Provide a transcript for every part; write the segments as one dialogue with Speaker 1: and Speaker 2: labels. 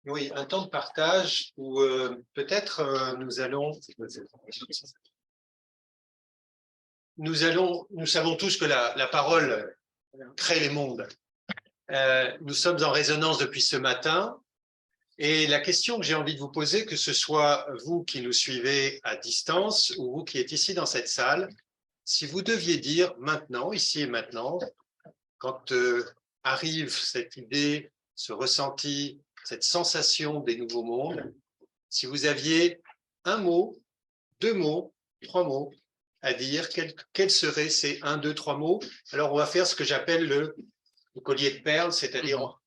Speaker 1: Oui, un temps de partage où peut-être nous savons tous que la parole crée les mondes. Nous sommes en résonance depuis ce matin. Et la question que j'ai envie de vous poser, que ce soit vous qui nous suivez à distance ou vous qui êtes ici dans cette salle, si vous deviez dire maintenant, ici et maintenant, quand arrive cette idée, ce ressenti, cette sensation des nouveaux mondes, si vous aviez un mot, deux mots, trois mots à dire, quels seraient ces un, deux, trois mots? Alors, on va faire ce que j'appelle le collier de perles, c'est-à-dire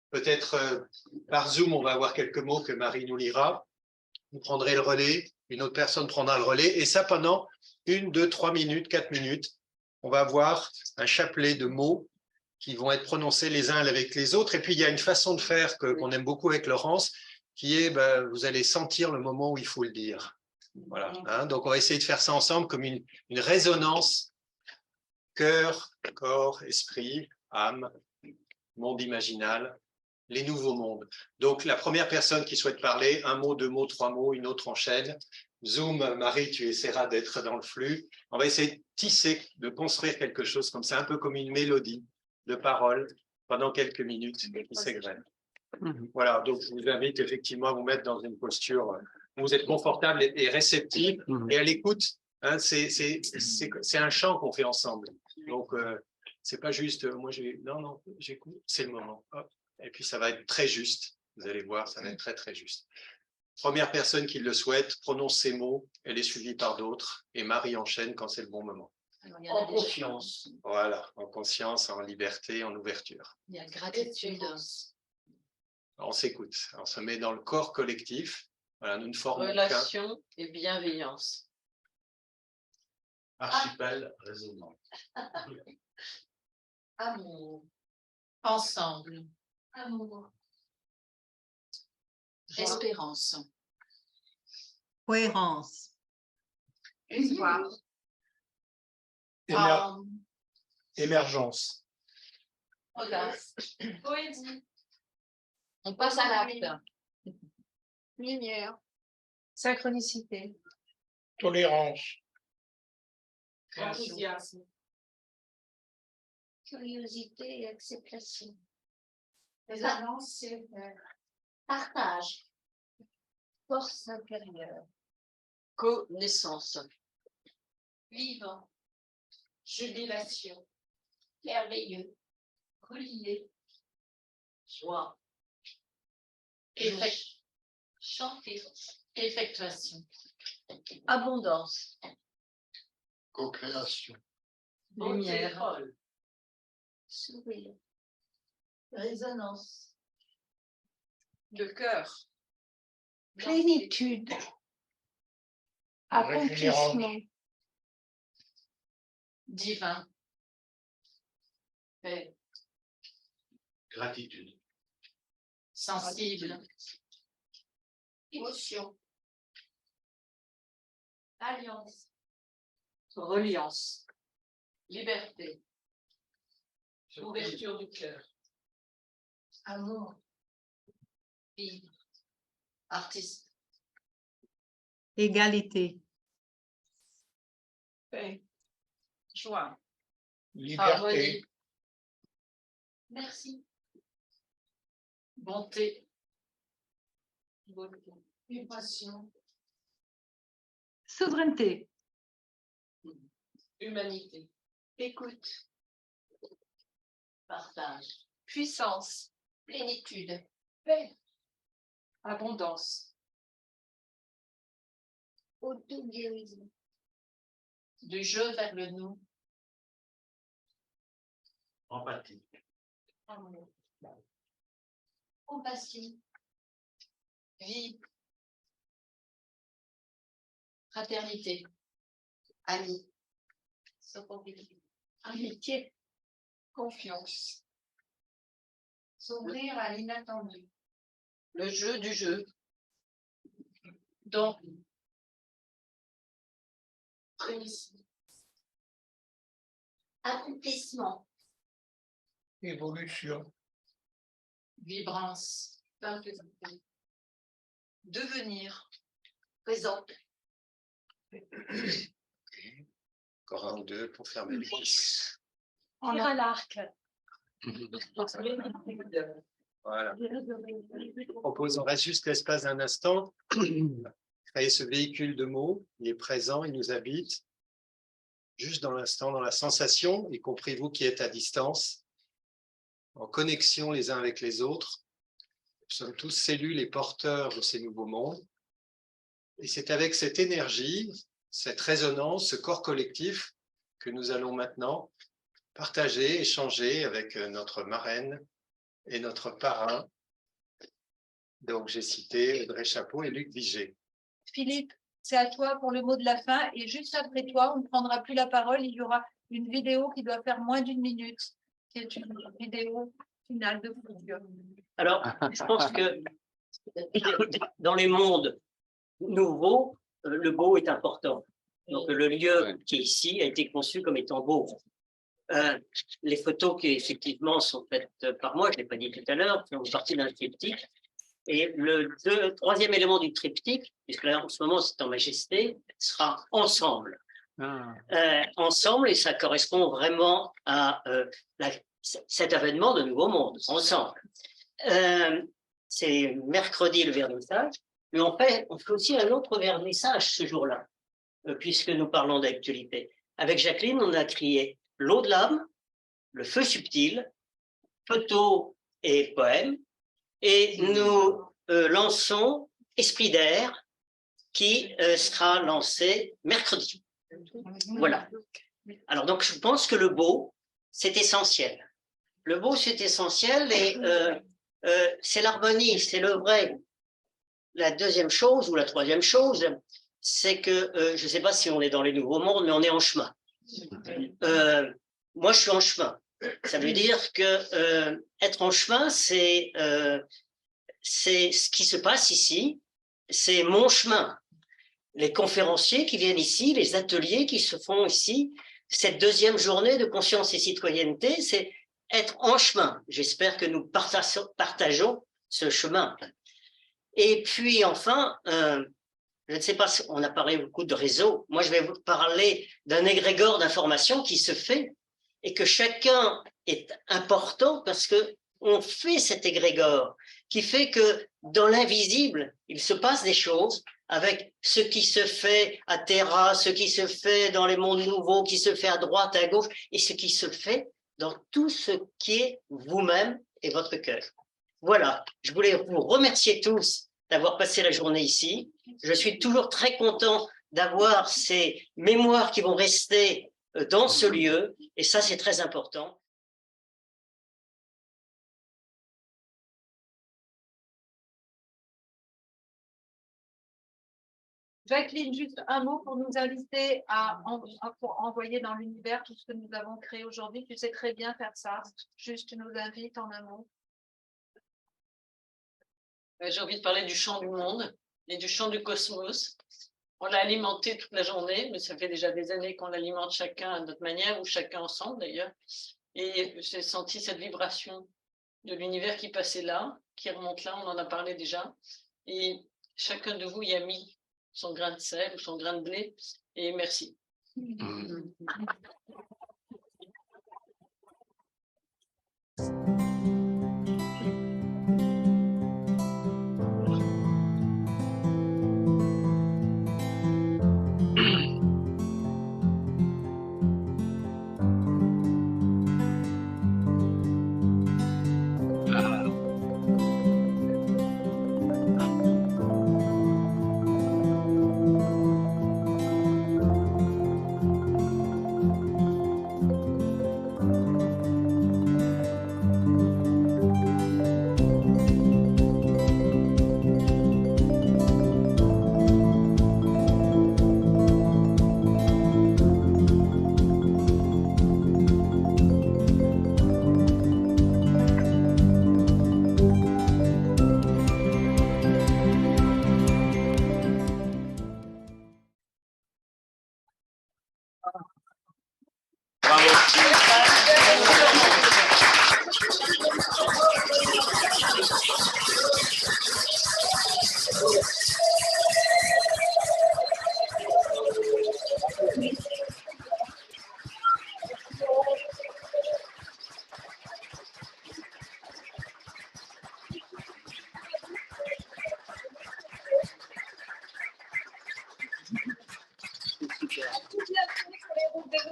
Speaker 1: peut-être par Zoom, on va avoir quelques mots que Marie nous lira. Vous prendrez le relais, une autre personne prendra le relais, et ça pendant 1, 2, 3 minutes, 4 minutes. On va avoir un chapelet de mots qui vont être prononcés les uns avec les autres. Et puis, il y a une façon de faire qu'on aime beaucoup avec Laurence, qui est, vous allez sentir le moment où il faut le dire. Voilà. Hein, donc, on va essayer de faire ça ensemble comme une résonance cœur, corps, esprit, âme, monde imaginal, les nouveaux mondes. Donc, la première personne qui souhaite parler, un mot, deux mots, trois mots, une autre enchaîne. Zoom, Marie, tu essaieras d'être dans le flux. On va essayer de tisser, de construire quelque chose comme ça, un peu comme une mélodie de paroles pendant quelques minutes qui s'égrène. Voilà, donc je vous invite effectivement à vous mettre dans une posture où vous êtes confortable et réceptive et à l'écoute. Hein, c'est un chant qu'on fait ensemble. Donc, c'est pas juste, moi j'ai. Non, j'écoute, c'est le moment. Hop. Et puis ça va être très juste. Vous allez voir, ça va être très, très juste. Première personne qui le souhaite prononce ces mots, elle est suivie par d'autres et Marie enchaîne quand c'est le bon moment.
Speaker 2: En conscience.
Speaker 1: Voilà, en conscience, en liberté, en ouverture.
Speaker 2: Il y a gratitude.
Speaker 1: On s'écoute, on se met dans le corps collectif. Voilà, nous ne formons
Speaker 2: relation et bienveillance.
Speaker 3: Archipel résonant.
Speaker 2: Amour. Ensemble. Amour. Espérance.
Speaker 4: Cohérence.
Speaker 2: Espoir.
Speaker 3: Émergence.
Speaker 2: Audace. Poésie. On passe à l'acte. Lumière. Synchronicité.
Speaker 3: Tolérance.
Speaker 2: Enthousiasme.
Speaker 5: Curiosité et acceptation.
Speaker 2: Résonance.
Speaker 5: Partage. Force intérieure.
Speaker 2: Connaissance.
Speaker 5: Vivant.
Speaker 2: Jubilation.
Speaker 5: Merveilleux.
Speaker 2: Relié. Joie.
Speaker 5: Chanter.
Speaker 2: Effectuation. Abondance.
Speaker 3: Co-création.
Speaker 2: Lumière.
Speaker 5: Sourire.
Speaker 2: Résonance. Le cœur.
Speaker 5: Plénitude. Accomplissement.
Speaker 2: Divin. Paix.
Speaker 3: Gratitude.
Speaker 2: Sensible.
Speaker 5: Émotion. Alliance.
Speaker 2: Reliance. Liberté. Ouverture du cœur.
Speaker 5: Amour.
Speaker 2: Vivre. Artiste.
Speaker 4: Égalité.
Speaker 2: Paix. Joie.
Speaker 3: Liberté.
Speaker 2: Harmonie.
Speaker 5: Merci.
Speaker 2: Bonté. Beauté.
Speaker 5: Vibration.
Speaker 4: Souveraineté.
Speaker 2: Humanité.
Speaker 5: Écoute.
Speaker 2: Partage.
Speaker 5: Puissance. Plénitude. Paix.
Speaker 2: Abondance.
Speaker 5: Auto-guérison.
Speaker 2: Du jeu vers le nous.
Speaker 3: Empathie.
Speaker 5: Amour. Compassion.
Speaker 2: Vie. Fraternité. Ami.
Speaker 5: Sororité. Amitié. Confiance. S'ouvrir à l'inattendu.
Speaker 2: Le jeu du jeu. Don.
Speaker 5: Réussite. Accomplissement.
Speaker 3: Évolution.
Speaker 2: Vibrance.
Speaker 5: Présent.
Speaker 2: Devenir.
Speaker 5: Présent.
Speaker 1: Encore un ou deux pour fermer les lisses.
Speaker 5: Tir à l'arc.
Speaker 1: Voilà. Je propose, on reste juste l'espace d'un instant. Créer ce véhicule de mots, il est présent, il nous habite. Juste dans l'instant, dans la sensation, y compris vous qui êtes à distance, en connexion les uns avec les autres. Nous sommes tous cellules et porteurs de ces nouveaux mondes. Et c'est avec cette énergie, cette résonance, ce corps collectif que nous allons maintenant partager, échanger avec notre marraine et notre parrain. Donc j'ai cité Audrey Chapeau et Luc Vigée.
Speaker 4: Philippe, c'est à toi pour le mot de la fin. Et juste après toi, on ne prendra plus la parole. Il y aura une vidéo qui doit faire moins d'1 minute, qui est une vidéo finale de clôture.
Speaker 6: Alors, je pense que dans les mondes nouveaux, le beau est important. Donc, le lieu qui est ici a été conçu comme étant beau. Les photos qui, effectivement, sont faites par moi, je ne l'ai pas dit tout à l'heure, font partie d'un triptyque. Et le troisième élément du triptyque, puisque là, en ce moment, c'est en majesté, sera ensemble. Ensemble, et ça correspond vraiment à cet avènement de nouveau monde, ensemble. C'est mercredi le vernissage, mais on fait aussi un autre vernissage ce jour-là, puisque nous parlons d'actualité. Avec Jacqueline, on a crié l'eau de l'âme, le feu subtil, photos et poèmes, et nous lançons Esprit d'air, qui sera lancé mercredi. Voilà. Alors donc je pense que le beau, c'est essentiel. Le beau, c'est essentiel et c'est l'harmonie, c'est le vrai. La deuxième chose ou la troisième chose, c'est que je ne sais pas si on est dans les nouveaux mondes, mais on est en chemin. Moi, je suis en chemin. Ça veut dire que être en chemin, c'est ce qui se passe ici, c'est mon chemin. Les conférenciers qui viennent ici, les ateliers qui se font ici, cette deuxième journée de conscience et citoyenneté, c'est être en chemin. J'espère que nous partageons ce chemin. Et puis enfin, je ne sais pas, on a parlé beaucoup de réseaux. Moi, je vais vous parler d'un égrégore d'information qui se fait et que chacun est important parce que on fait cet égrégore qui fait que dans l'invisible, il se passe des choses avec ce qui se fait à Terra, ce qui se fait dans les mondes nouveaux, qui se fait à droite, à gauche, et ce qui se fait dans tout ce qui est vous-même et votre cœur. Voilà, je voulais vous remercier tous d'avoir passé la journée ici. Je suis toujours très content d'avoir ces mémoires qui vont rester dans ce lieu, et ça, c'est très important.
Speaker 4: Jacqueline, juste un mot pour nous inviter pour envoyer dans l'univers tout ce que nous avons créé aujourd'hui. Tu sais très bien faire ça. Juste, tu nous invites en un mot.
Speaker 5: J'ai envie de parler du chant du monde et du chant du cosmos. On l'a alimenté toute la journée, mais ça fait déjà des années qu'on l'alimente chacun à notre manière, ou chacun ensemble d'ailleurs. Et j'ai senti cette vibration de l'univers qui passait là, qui remonte là, on en a parlé déjà. Et chacun de vous y a mis son grain de sel ou son grain de blé, et merci.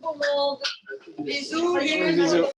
Speaker 4: tout le monde. Bisous.
Speaker 1: Bisous.